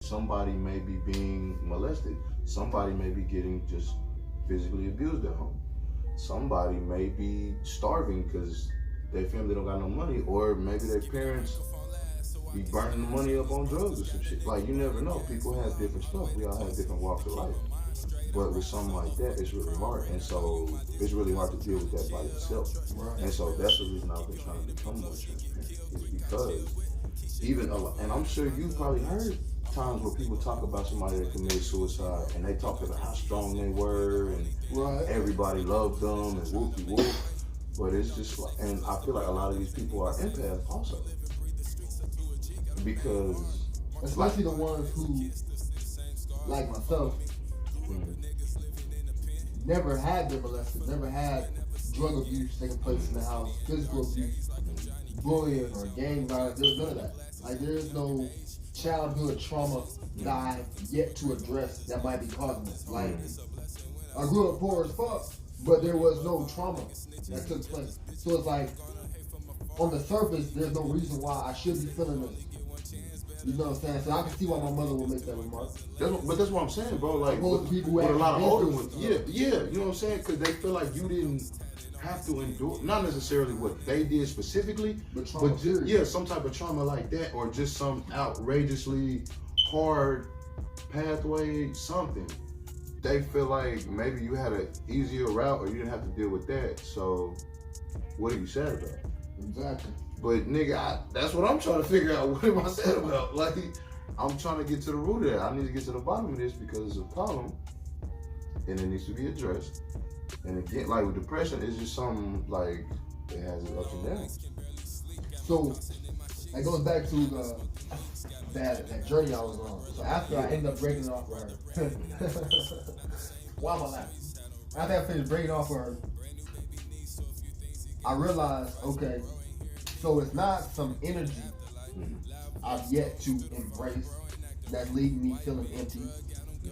somebody may be being molested. Somebody may be getting just physically abused at home. Somebody may be starving because their family don't got no money, or maybe their parents be burning the money up on drugs or some shit. Like, you never know. People have different stuff. We all have different walks of life. But with something like that, it's really hard. And so it's really hard to deal with that by yourself. Right. And so that's the reason I've been trying to become more transparent. Is because even a lot, and I'm sure you probably heard times where people talk about somebody that committed suicide and they talk about how strong they were and everybody loved them and whoopie whoop. But it's just like, and I feel like a lot of these people are empaths also. Because especially the ones who, like myself, never had been molested, never had drug abuse taking place in the house, physical abuse, bullying, or gang violence. There's none of that. Like, there's no childhood trauma that I've yet to address that might be causing this. Like, I grew up poor as fuck, but there was no trauma that took place. So it's like, on the surface, there's no reason why I should be feeling this. You know what I'm saying? So I can see why my mother would make that remark. But that's what I'm saying, bro. Like, with a lot of older ones, yeah, you know what I'm saying? Because they feel like you didn't have to endure, not necessarily what they did specifically, but just, some type of trauma like that, or just some outrageously hard pathway, something. They feel like maybe you had an easier route, or you didn't have to deal with that. So, what are you sad about? Exactly. But nigga, that's what I'm trying to figure out. What am I sad about? Like, I'm trying to get to the root of that. I need to get to the bottom of this because it's a problem and it needs to be addressed. And again, like with depression, it's just something like it has its ups and downs. So it goes back to that journey I was on. So after I ended up breaking off with her, why am I laughing? After I finished breaking off with her, I realized, okay, so it's not some energy I've yet to embrace that's leaving me feeling empty.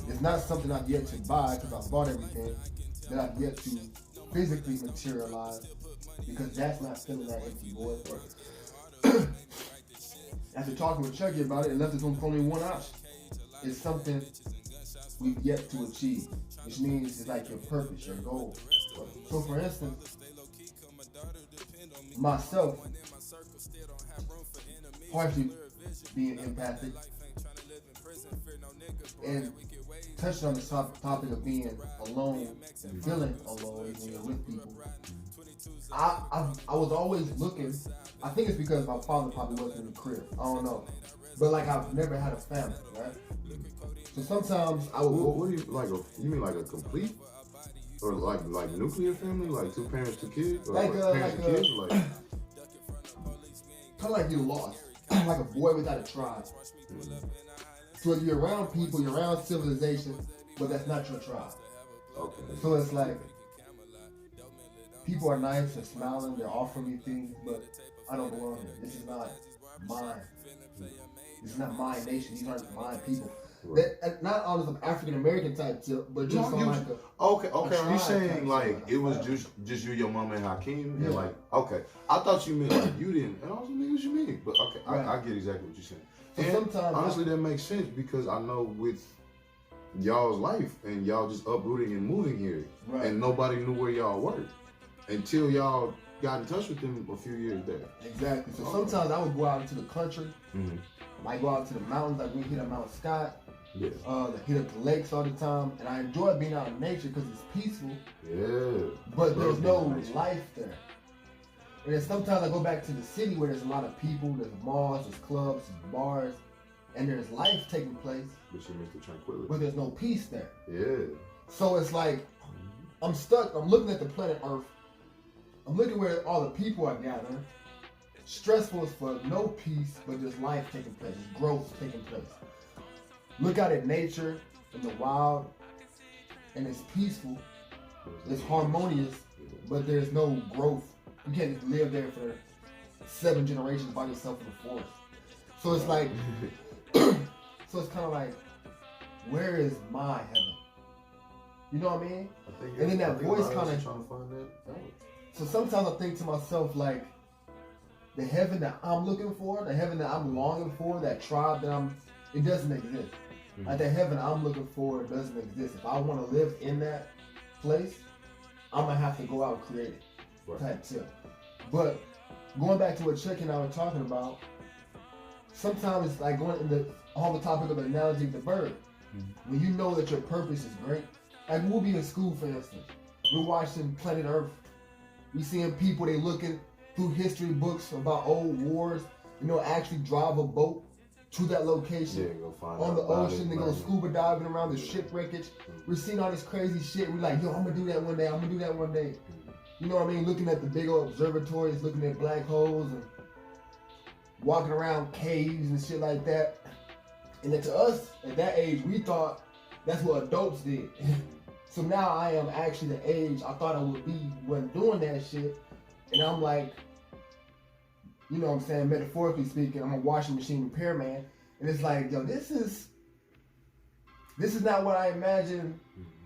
It's not something I've yet to buy because I've bought everything that I've yet to physically materialize because that's not filling that empty void. After talking with Chucky about it, it left us on only one option. It's something we've yet to achieve, which means it's like your purpose, your goal. So for instance, myself, partially being empathic and touching on the topic of being alone and feeling alone when you're with people. I was always looking. I think it's because my father probably wasn't in the crib. I don't know, but like I've never had a family, right? So sometimes I would. What do you like? You mean like a complete? Or like nuclear family, like 2 parents, 2 kids, or parents and kids, like kind of like you're lost, like a boy without a tribe. So you're around people, you're around civilization, but that's not your tribe. Okay. So it's like people are nice, they're smiling, they're offering me things, but I don't belong here. This is not mine. This is not my nation. These aren't my people. Right. That, not all of them African American type tip, but just on like a okay. Are you saying like it was just you, your mama, and Hakeem? Yeah. And like okay, I thought you meant like you didn't. And I was like, what you mean? But okay, right. I get exactly what you're saying. So and sometimes honestly, that makes sense because I know with y'all's life and y'all just uprooting and moving here, right. And nobody knew where y'all were until y'all got in touch with them a few years there. Exactly. So sometimes I would go out into the country. Mm-hmm. I go out to the mountains, like we hit up Mount Scott. Yeah. Hit up the lakes all the time, and I enjoy being out in nature because it's peaceful. Yeah. But there's no life there. And then sometimes I go back to the city where there's a lot of people, there's malls, there's clubs, there's bars, and there's life taking place. But you miss the tranquility. But there's no peace there. Yeah. So it's like I'm stuck. I'm looking at the planet Earth. I'm looking where all the people are gathering. Stressful as fuck, no peace, but there's life taking place, there's growth taking place. Look out at nature in the wild, and it's peaceful, it's harmonious, but there's no growth. You can't just live there for 7 generations by yourself in the forest. So it's like, so it's kind of like, where is my heaven? You know what I mean? And then that voice kind of trying to find that out. So sometimes I think to myself like, the heaven that I'm looking for, the heaven that I'm longing for, that tribe that I'm It doesn't exist. Like the heaven I'm looking for doesn't exist. If I want to live in that place, I'm gonna have to go out and create it. Right. Type tip. But going back to what Chuck and I were talking about, sometimes it's like going into on the topic of the analogy of the bird. When you know that your purpose is great, like we'll be in school, for instance. We're watching Planet Earth. We seeing people, they looking through history books about old wars, actually drive a boat to that location. Yeah, go find on the out ocean, they go scuba diving around the shipwreckage. We're seeing all this crazy shit. We're like, yo, I'm gonna do that one day. I'm gonna do that one day. You know what I mean? Looking at the big old observatories, looking at black holes, and walking around caves and shit like that. And then to us, at that age, we thought that's what adults did. So now I am actually the age I thought I would be when doing that shit. And I'm like, you know what I'm saying, metaphorically speaking, I'm a washing machine repairman. And it's like, yo, this is not what I imagined.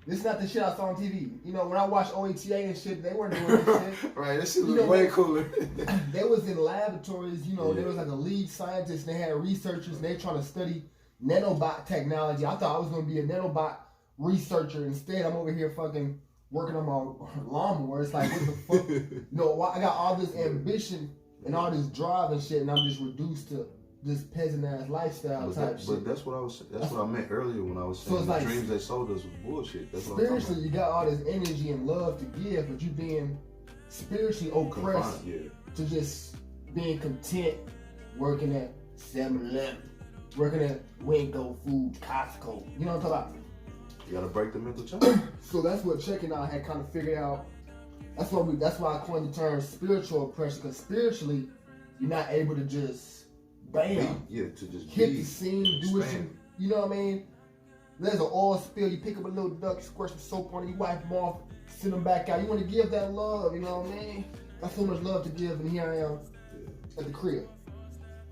This is not the shit I saw on TV. When I watched OETA and shit, they weren't doing this shit. Right, that shit was way cooler. They was in laboratories, there was like a lead scientist, and they had researchers, and they trying to study nanobot technology. I thought I was going to be a nanobot researcher. Instead, I'm over here fucking working on my lawnmower. It's like, what the fuck? I got all this ambition and all this drive and shit, and I'm just reduced to this peasant ass lifestyle type shit. But that's what I meant earlier when I was saying the dreams they sold us was bullshit. That's what spiritually, I'm you got all this energy and love to give, but you being spiritually oppressed to just being content working at 7-Eleven, working at Winco Foods, Costco. You know what I'm talking about? You gotta break the mental chain. So that's what Chuck and I had kind of figured out. That's why I coined the term spiritual oppression, because spiritually, you're not able to just bam, to just hit the scene, do it. You know what I mean? There's an oil spill, you pick up a little duck, you squirt some soap on it, you wipe them off, send them back out. You want to give that love, you know what I mean? Got so much love to give, and here I am at the crib.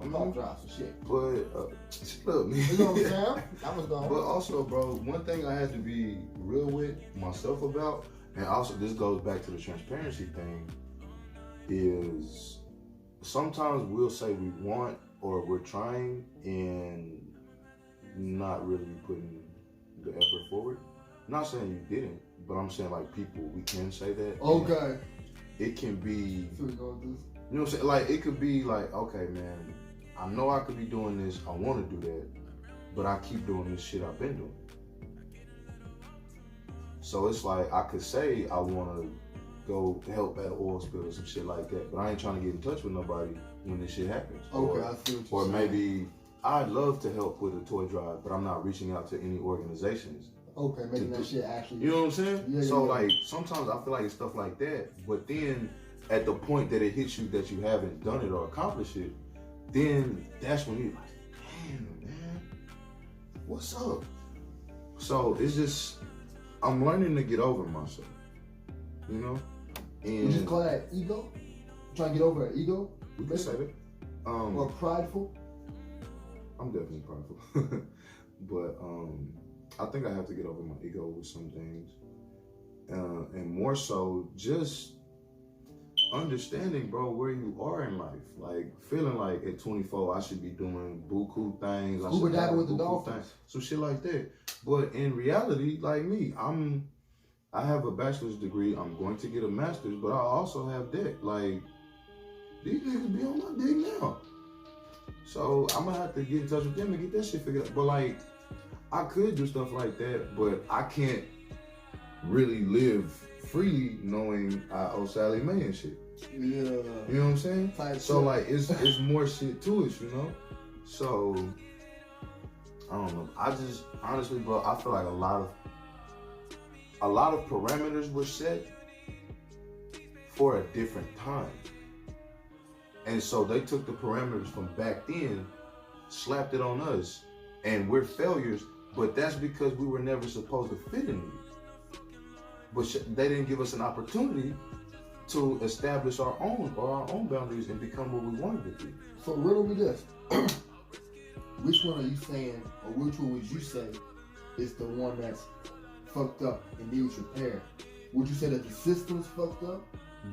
I'm gonna drop some shit. But look, you know what I'm saying? I was gone. But also, bro, one thing I had to be real with myself about, and also this goes back to the transparency thing, is sometimes we'll say we want or we're trying and not really putting the effort forward. I'm not saying you didn't, but I'm saying like people, we can say that. Okay. It can be, so we go with this. You know what I'm saying? Like, it could be like, okay, man, I know I could be doing this. I want to do that. But I keep doing this shit I've been doing. So it's like, I could say I want to go help at an oil spill or some shit like that. But I ain't trying to get in touch with nobody when this shit happens. Okay, I see what you're saying. Or maybe I'd love to help with a toy drive, but I'm not reaching out to any organizations. Okay, making that shit actually. You know what I'm saying? Yeah, so like, sometimes I feel like it's stuff like that. But then at the point that it hits you that you haven't done it or accomplished it, then that's when you're like, damn, man, what's up? So it's just, I'm learning to get over myself, you know? And you just call that ego? Trying to get over an ego? We can say that. Or prideful? I'm definitely prideful. But I think I have to get over my ego with some things. And more so, just understanding, bro, where you are in life. Like, feeling like at 24, I should be doing buku things. Scuba diving with the dolphins. Some shit like that. But in reality, like me, I have a bachelor's degree. I'm going to get a master's, but I also have debt. Like, these niggas be on my dick now. So I'm gonna have to get in touch with them and get that shit figured out. But like, I could do stuff like that, but I can't really live freely knowing I owe Sally Mae and shit. Yeah. You know what I'm saying? So like, it's more shit to it, you know? So, I don't know. I just, honestly, bro, I feel like a lot of parameters were set for a different time. And so they took the parameters from back then, slapped it on us, and we're failures, but that's because we were never supposed to fit in these. But they didn't give us an opportunity to establish our own boundaries and become what we wanted to be. So riddle me this. Which one are you saying, or which one would you say is the one that's fucked up and needs repair? Would you say that the system's fucked up,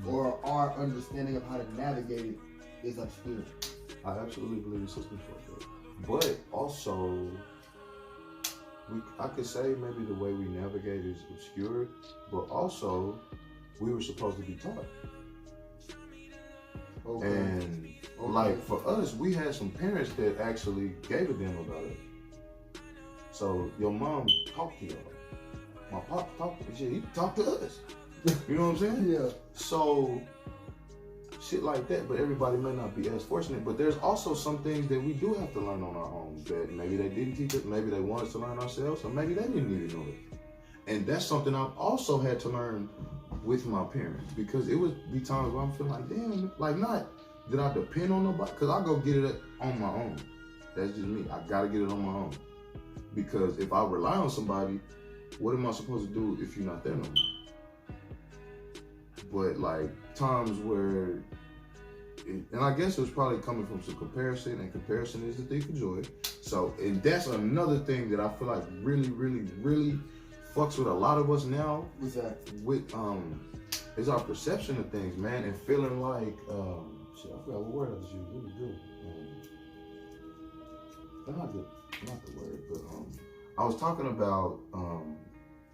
or our understanding of how to navigate it is obscure? I absolutely believe the system's fucked up. But also, I could say maybe the way we navigate is obscure, but also we were supposed to be taught. Okay. And like for us, we had some parents that actually gave a damn about it. So your mom talked to y'all. My pop talked to he talked to us. You know what I'm saying? Yeah. So shit like that, but everybody may not be as fortunate. But there's also some things that we do have to learn on our own that maybe they didn't teach us, maybe they want us to learn ourselves, or maybe they didn't need to know it. And that's something I've also had to learn with my parents, because it would be times where I'm feeling like, damn, like not that I depend on nobody, because I go get it on my own. That's just me. I gotta get it on my own. Because if I rely on somebody, what am I supposed to do if you're not there no more? But like times where, and I guess it was probably coming from some comparison, and comparison is the thief of joy. So, and that's another thing that I feel like really, really, really fucks with a lot of us now. What's that? With is our perception of things, man, and feeling like shit. I forgot what word I was using. Really good. Not the word, but I was talking about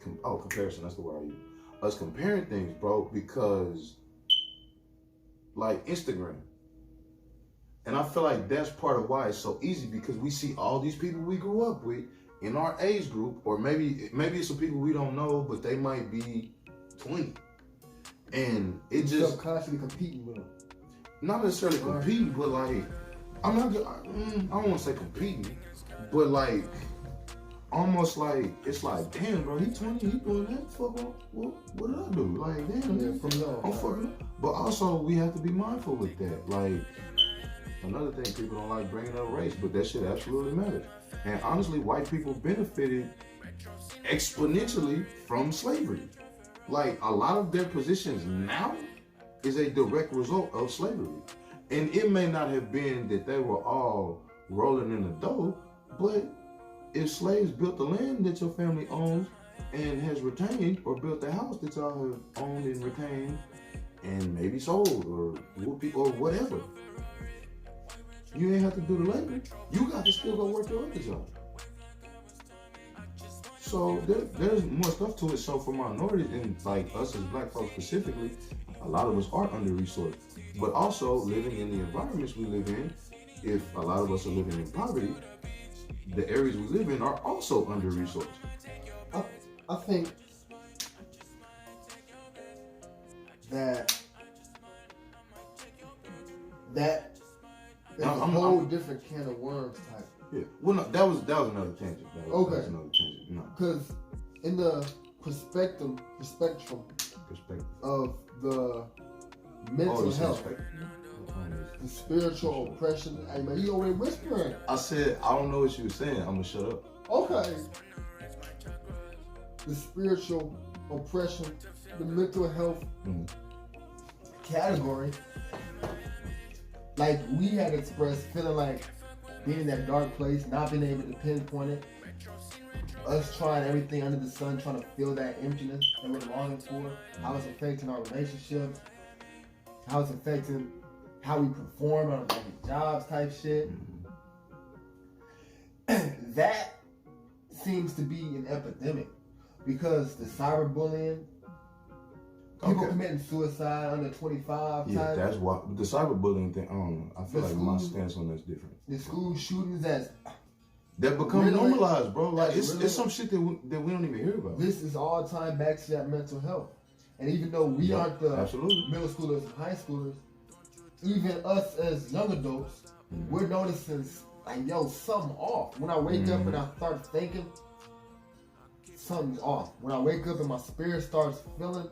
comparison. That's the word I use. Us comparing things, bro, because like Instagram, and I feel like that's part of why it's so easy, because we see all these people we grew up with in our age group, or maybe it's some people we don't know, but they might be 20, and it just constantly competing with them. Not necessarily competing, but like I don't want to say competing, but like almost like it's like, damn, bro, he 20, he doing that. Fuck, what did I do? Like, damn, I'm fucking up. But also we have to be mindful with that. Like another thing, people don't like bringing up race, but that shit absolutely matters. And honestly, white people benefited exponentially from slavery. Like a lot of their positions now is a direct result of slavery. And it may not have been that they were all rolling in the dough, but if slaves built the land that your family owns and has retained, or built the house that y'all have owned and retained and maybe sold or whatever, you ain't have to do the labor. You got to still go work your other job. So there's more stuff to it. So for minorities, and like us as black folks specifically, a lot of us are under-resourced. But also living in the environments we live in, if a lot of us are living in poverty, the areas we live in are also under-resourced. I think that is a whole different can of worms type. Yeah. Well, no, that was another tangent. That was another tangent. No. Because in the spectrum of the mental health, the spiritual oppression. Hey man, you already whispering. I said I don't know what you were saying. I'm gonna shut up. Okay. The spiritual oppression, the mental health category. Like we had expressed feeling like being in that dark place, not being able to pinpoint it. Us trying everything under the sun, trying to fill that emptiness that we're longing for. How it's affecting our relationships. How it's affecting how we perform on jobs type shit. That seems to be an epidemic because the cyberbullying, people committing suicide under 25. Yeah, that's why the cyberbullying thing. I feel like my stance on that's different. The school shootings that become normalized, bro. Like it's some shit that we don't even hear about. This is all time back to that mental health. And even though we aren't the middle schoolers and high schoolers, even us as young adults, we're noticing like, yo, something off. When I wake up and I start thinking, something's off. When I wake up and my spirit starts feeling,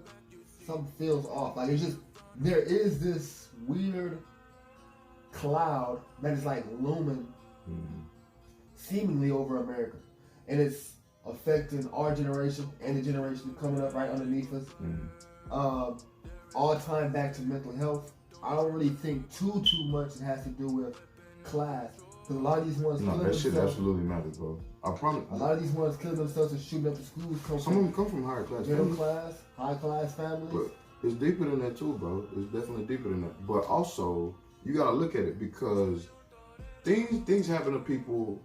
something feels off. Like it's just, there is this weird cloud that is like looming seemingly over America. And it's affecting our generation and the generation coming up right underneath us. All time back to mental health. I don't really think too much it has to do with class. Because a lot of these ones that shit absolutely matters, bro. I promise. A lot of these ones killing themselves and shooting up the schools. Some of them come from higher class middle class, high class families. But it's deeper than that too, bro. It's definitely deeper than that. But also, you gotta look at it because things happen to people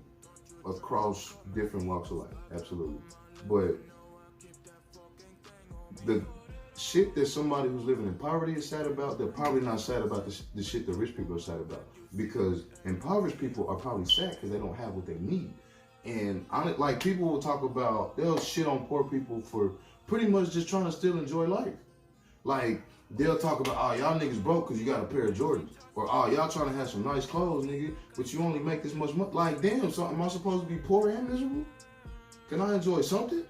across different walks of life, absolutely. But the shit that somebody who's living in poverty is sad about, they're probably not sad about the shit that rich people are sad about. Because impoverished people are probably sad because they don't have what they need. And like people will talk about, they'll shit on poor people for pretty much just trying to still enjoy life. Like they'll talk about, oh, y'all niggas broke because you got a pair of Jordans. Or, oh, y'all trying to have some nice clothes, nigga, but you only make this much money. Like, damn, so am I supposed to be poor and miserable? Can I enjoy something?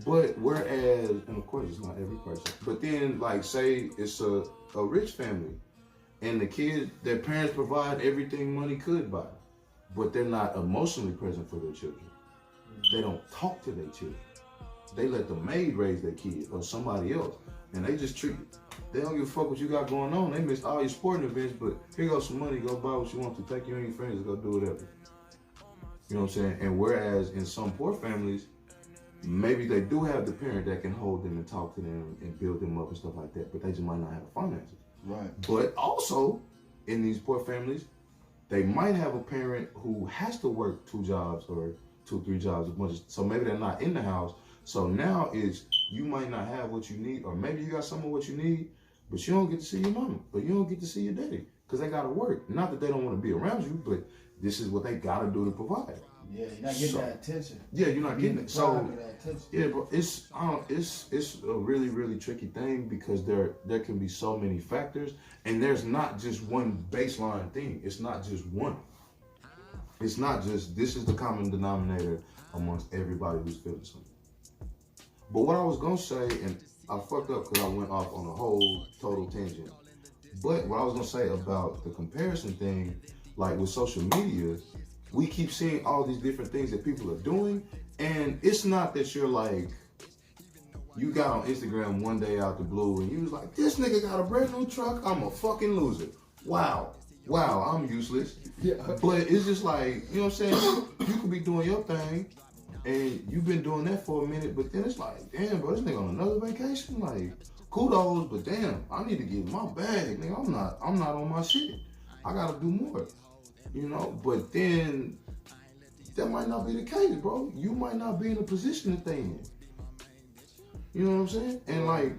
But whereas, and of course it's not every person, but then like say it's a rich family and the kid, their parents provide everything money could buy, but they're not emotionally present for their children. They don't talk to their children. They let the maid raise their kid or somebody else, and they just treat it. They don't give a fuck what you got going on. They missed all your sporting events, but here goes some money, go buy what you want to, take you and your friends, go do whatever. You know what I'm saying? And whereas in some poor families, maybe they do have the parent that can hold them and talk to them and build them up and stuff like that, but they just might not have the finances. Right. But also, in these poor families, they might have a parent who has to work 2 jobs or 2-3 jobs, so maybe they're not in the house. So now you might not have what you need, or maybe you got some of what you need, but you don't get to see your mama, or you don't get to see your daddy, because they gotta work. Not that they don't want to be around you, but this is what they gotta do to provide. Yeah, you're not getting that attention. Yeah, you're not getting it. So attention. yeah, but it's a really, really tricky thing because there can be so many factors, and there's not just one baseline thing. It's not just one. It's not just this is the common denominator amongst everybody who's feeling something. But what I was gonna say, and I fucked up because I went off on a whole total tangent. But what I was gonna say about the comparison thing, like with social media, we keep seeing all these different things that people are doing, and it's not that you're like, you got on Instagram one day out the blue and you was like, this nigga got a brand new truck, I'm a fucking loser. Wow, I'm useless. Yeah. But it's just like, you know what I'm saying? You could be doing your thing, and you've been doing that for a minute, but then it's like, damn, bro, this nigga on another vacation? Like, kudos, but damn, I need to get in my bag, nigga. I'm not on my shit. I gotta do more. You know, but then that might not be the case, bro. You might not be in the position that they in. You know what I'm saying? And like,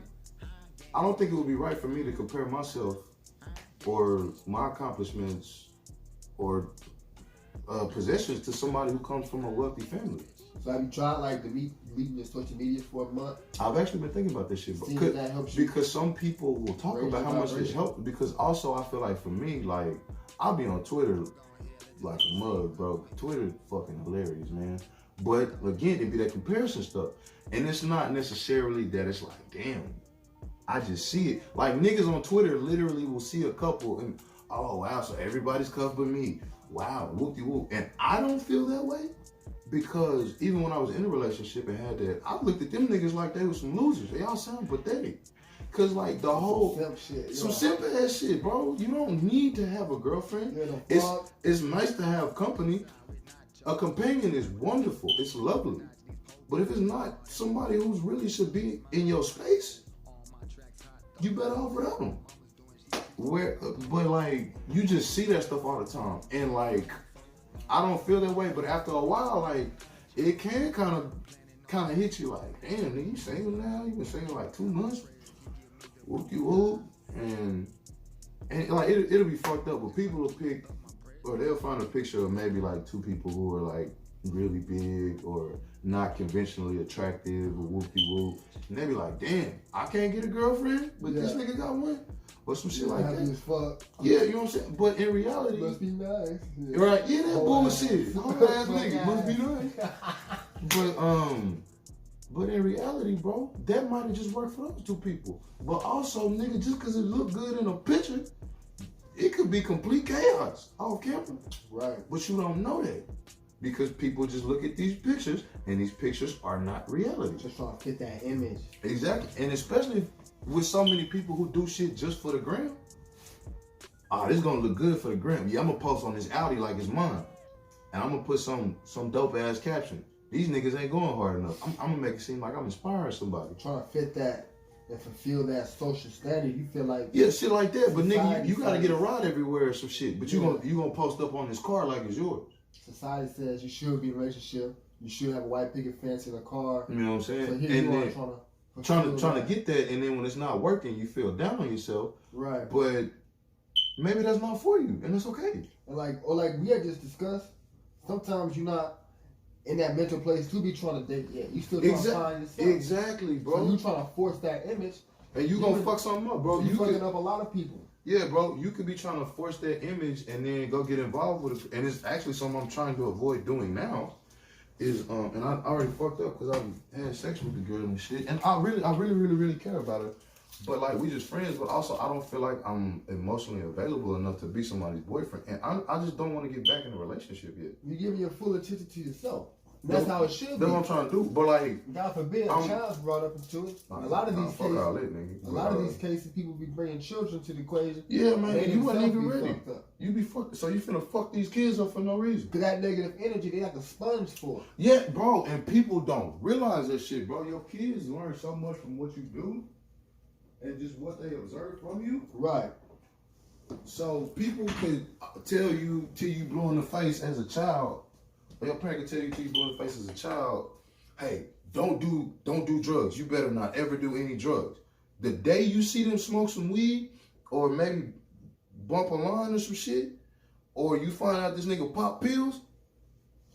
I don't think it would be right for me to compare myself or my accomplishments or possessions to somebody who comes from a wealthy family. So have you tried like deleting your social media for a month? I've actually been thinking about this shit, bro. That helps you. Because some people will talk about how much this helps. Because also I feel like for me, like I'll be on Twitter like a mug, bro. Twitter fucking hilarious, man. But again, it'd be that comparison stuff. And it's not necessarily that it's like, damn, I just see it. Like niggas on Twitter literally will see a couple and, oh wow, so everybody's cuffed but me. Wow, whoop-de-whoop. And I don't feel that way because even when I was in a relationship and had that, I looked at them niggas like they were some losers. They all sound pathetic. Cause like the whole some simple ass shit, bro. You don't need to have a girlfriend. It's nice to have company. A companion is wonderful. It's lovely. But if it's not somebody who's really should be in your space, you better off without them. But like you just see that stuff all the time, and like I don't feel that way. But after a while, like it can kind of hit you like, damn, nigga, you single now? You been single like 2 months? Whoop-de-whoop. And like it'll be fucked up, but people will pick, or they'll find a picture of maybe like 2 people who are like really big or not conventionally attractive or whoop-de-whoop, and they be like, damn, I can't get a girlfriend, but this nigga got one. Or some shit like that. As fuck. Yeah, you know what I'm saying? But in reality, must be nice. Yeah. Right? Yeah, that bullshit. Whole ass nigga must be nice. But in reality, bro, that might have just worked for those 2 people. But also, nigga, just because it looked good in a picture, it could be complete chaos off camera. Right. But you don't know that. Because people just look at these pictures, and these pictures are not reality. Just trying to fit that image. Exactly. And especially with so many people who do shit just for the gram. This is gonna look good for the gram. Yeah, I'm gonna post on this Audi like it's mine. And I'm gonna put some dope ass caption. These niggas ain't going hard enough. I'm gonna make it seem like I'm inspiring somebody. Trying to fit that and fulfill that social standard. You feel like shit like that. But nigga, you gotta get a ride everywhere or some shit. But you gonna post up on this car like it's yours. Society says you should be in a relationship. You should have a white picket fence in a car. You know what I'm saying? So here you are trying to get that, and then when it's not working, you feel down on yourself. Right. But maybe that's not for you, and it's okay. And like we had just discussed, sometimes you're not in that mental place to be trying to date yet. You still trying to find yourself. Exactly, bro. So you trying to force that image. And you gonna fuck something up, bro. You fucking up a lot of people. Yeah, bro. You could be trying to force that image and then go get involved with it. And it's actually something I'm trying to avoid doing now. Is and I already fucked up because I had sex with the girl and shit. And I really care about her. But like we just friends, but also I don't feel like I'm emotionally available enough to be somebody's boyfriend. And I just don't want to get back in a relationship yet. You're giving your full attention to yourself. That's how it should be. That's what I'm trying to do. But like, God forbid, a child's brought up into it. A lot of these cases, people be bringing children to the equation. Yeah, man, you wasn't even ready. You be fucked. So you finna fuck these kids up for no reason. Cause that negative energy, they like a sponge for. Yeah, bro, and people don't realize that shit, bro. Your kids learn so much from what you do, and just what they observe from you. Right. So people could tell you till you blue in the face as a child. Your parent can tell you till you blue in the face as a child, hey, don't do drugs. You better not ever do any drugs. The day you see them smoke some weed or maybe bump a line or some shit, or you find out this nigga pop pills,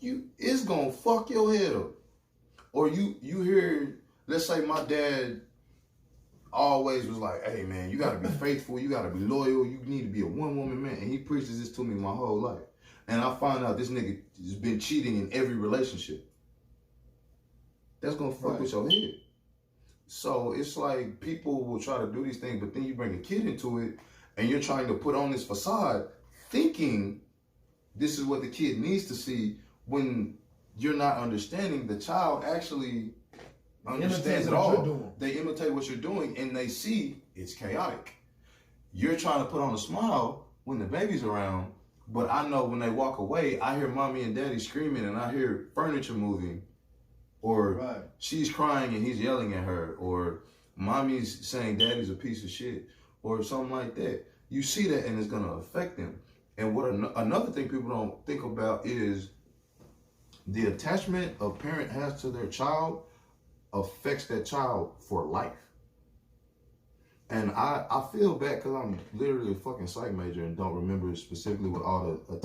it's gonna fuck your head up. Or you hear, let's say my dad always was like, hey man, you gotta be faithful, you gotta be loyal, you need to be a one-woman man. And he preaches this to me my whole life. And I find out this nigga has been cheating in every relationship. That's gonna fuck with your head. So it's like people will try to do these things, but then you bring a kid into it and you're trying to put on this facade thinking this is what the kid needs to see when you're not understanding the child actually understands it all. They imitate what you're doing and they see it's chaotic. You're trying to put on a smile when the baby's around. But I know when they walk away, I hear mommy and daddy screaming and I hear furniture moving. Or she's crying and he's yelling at her. Or mommy's saying daddy's a piece of shit. Or something like that. You see that and it's going to affect them. And what another thing people don't think about is the attachment a parent has to their child affects that child for life. And I feel bad because I'm literally a fucking psych major and don't remember specifically what all the